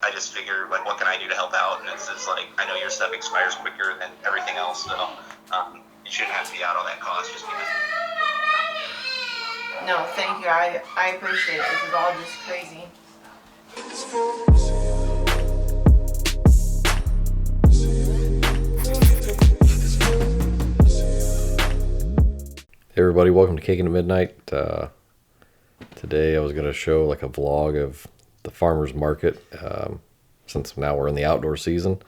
I just figured, like, what can I do to help out? And it's just like, I know your stuff expires quicker than everything else, so you shouldn't have to be out all that cost just because. No, thank you. I appreciate it. This is all just crazy. Hey everybody, welcome to Cake into Midnight. Today I was going to show like a vlog of the farmer's market, since now we're in the outdoor season,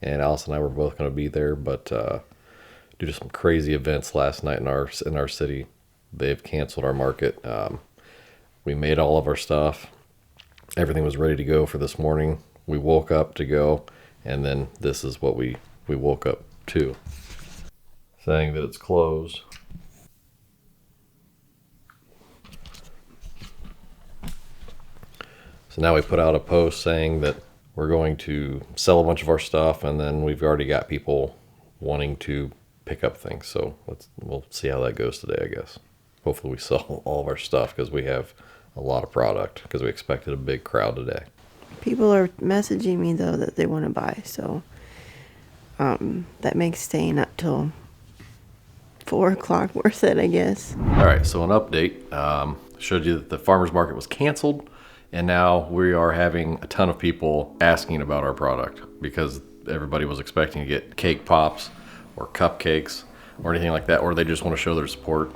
and Alice and I were both going to be there, but due to some crazy events last night in our city, they've canceled our market. We made all of our stuff. Everything was ready to go for this morning. We woke up to go, and then this is what we woke up to, saying that it's closed. So now we put out a post saying that we're going to sell a bunch of our stuff, and then we've already got people wanting to pick up things. So we'll see how that goes today, I guess. Hopefully we sell all of our stuff because we have a lot of product because we expected a big crowd today. People are messaging me though that they want to buy, so that makes staying up till 4 o'clock worth it, I guess. All right, so an update. Showed you that the farmer's market was canceled. And now we are having a ton of people asking about our product because everybody was expecting to get cake pops or cupcakes or anything like that, or they just want to show their support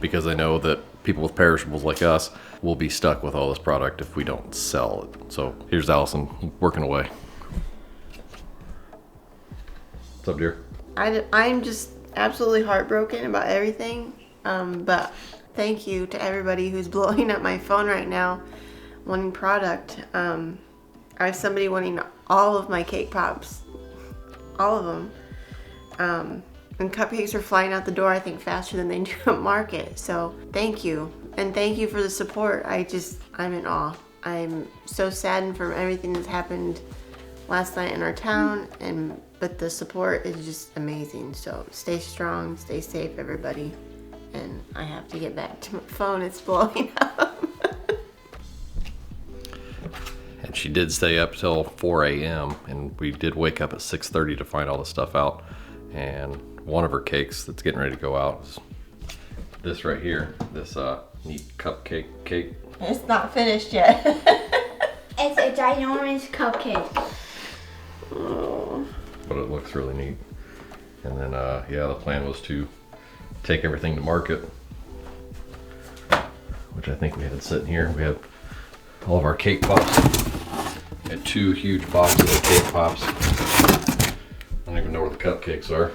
because they know that people with perishables like us will be stuck with all this product if we don't sell it. So here's Allison working away. What's up, dear? I'm just absolutely heartbroken about everything, but thank you to everybody who's blowing up my phone right now wanting product. I have somebody wanting all of my cake pops, all of them, and cupcakes are flying out the door, I think, faster than they do at market. So thank you, and thank you for the support. I'm in awe. I'm so saddened from everything that's happened last night in our town, but the support is just amazing. So stay strong, stay safe, everybody. And I have to get back to my phone, it's blowing up. And she did stay up till 4 a.m. and we did wake up at 6:30 to find all the stuff out. And one of her cakes that's getting ready to go out is this right here, this neat cupcake cake. It's not finished yet. It's a ginormous cupcake. Oh. But it looks really neat. And then, yeah, the plan was to take everything to market, which I think we had sitting here. We had all of our cake pops. We had 2 huge boxes of cake pops. I don't even know where the cupcakes are.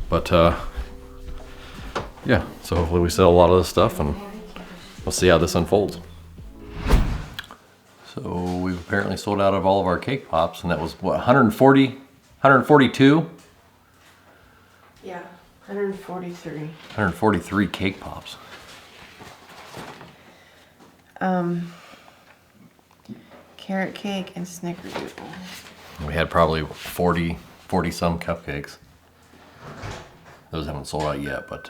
But, yeah, so hopefully we sell a lot of this stuff and we'll see how this unfolds. So we've apparently sold out of all of our cake pops, and that was what, 142? Yeah, 143. 143 cake pops. Carrot cake and snickerdoodle. We had probably 40 some cupcakes. Those haven't sold out yet, but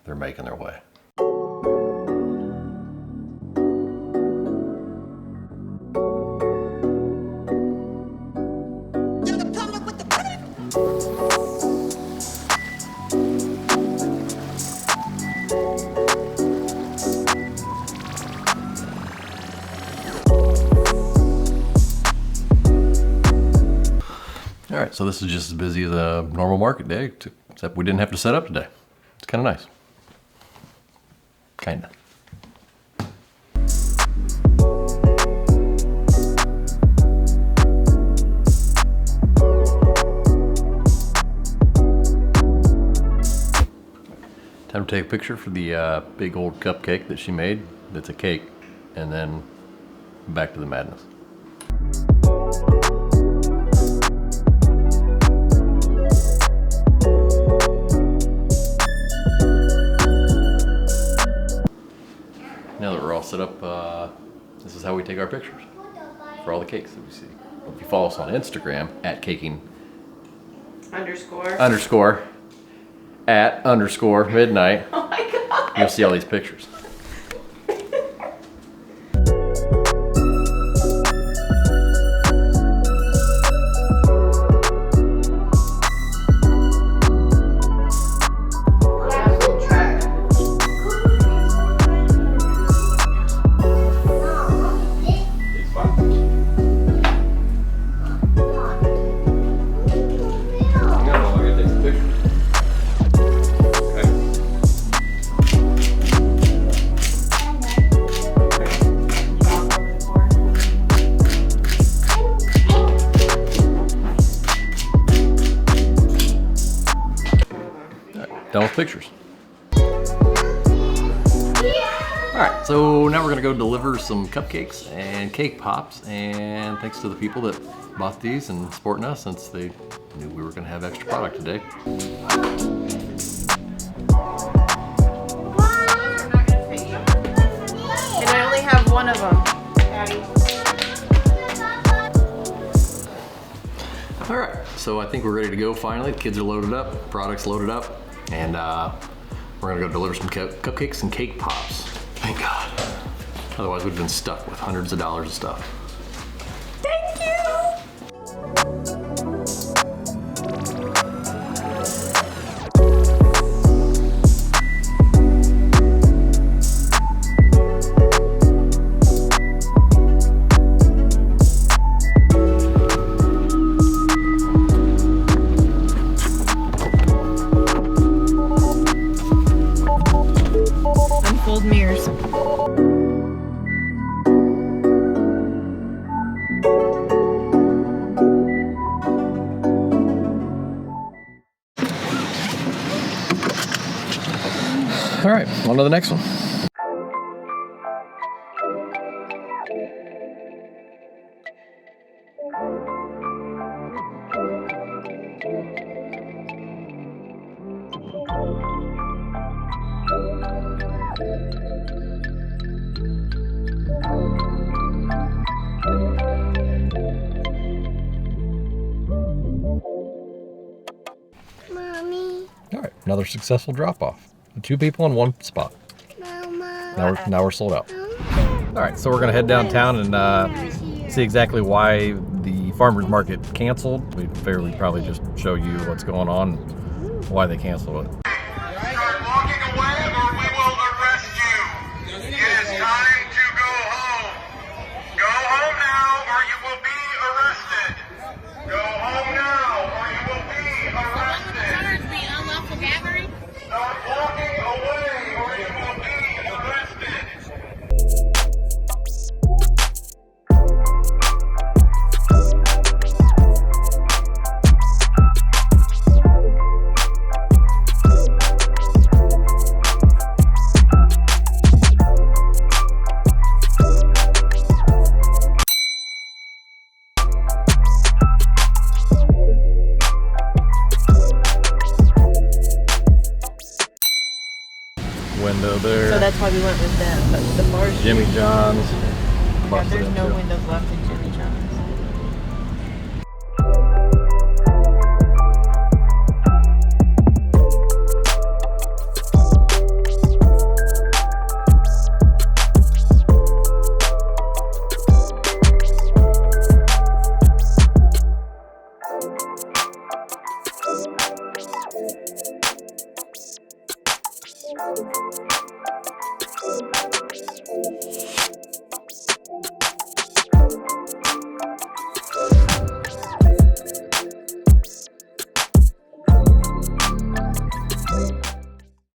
they're making their way. All right, so this is just as busy as a normal market day, except we didn't have to set up today. It's kind of nice. Kinda. Time to take a picture for the big old cupcake that she made. That's a cake, and then back to the madness. Now that we're all set up, this is how we take our pictures for all the cakes that we see. If you follow us on Instagram at caking __ at _midnight, Oh my God. you'll see all these pictures. done with pictures. Alright, so now we're gonna go deliver some cupcakes and cake pops, and thanks to the people that bought these and supporting us since they knew we were gonna have extra product today. And I only have one of them. Alright, so I think we're ready to go finally. The kids are loaded up, products loaded up, and we're gonna go deliver some cupcakes and cake pops. Thank God. Otherwise we'd have been stuck with hundreds of dollars of stuff. Thank you! Unfold mirrors. All right, on to the next one. Mommy. All right, another successful drop-off. 2 people in 1 spot. Mama. Now we're sold out. All right, so we're gonna head downtown and see exactly why the farmers market canceled. We figured we'd probably just show you what's going on, why they canceled it. Start walking away or we will arrest you. It is time to go home. Go home now or you will be arrested. Go home now or you will be arrested. Unlawful gathering? Start walking away or you will be arrested. Window there. So that's why we went with them. But the bars. Jimmy John's. Yeah, there's no windows left in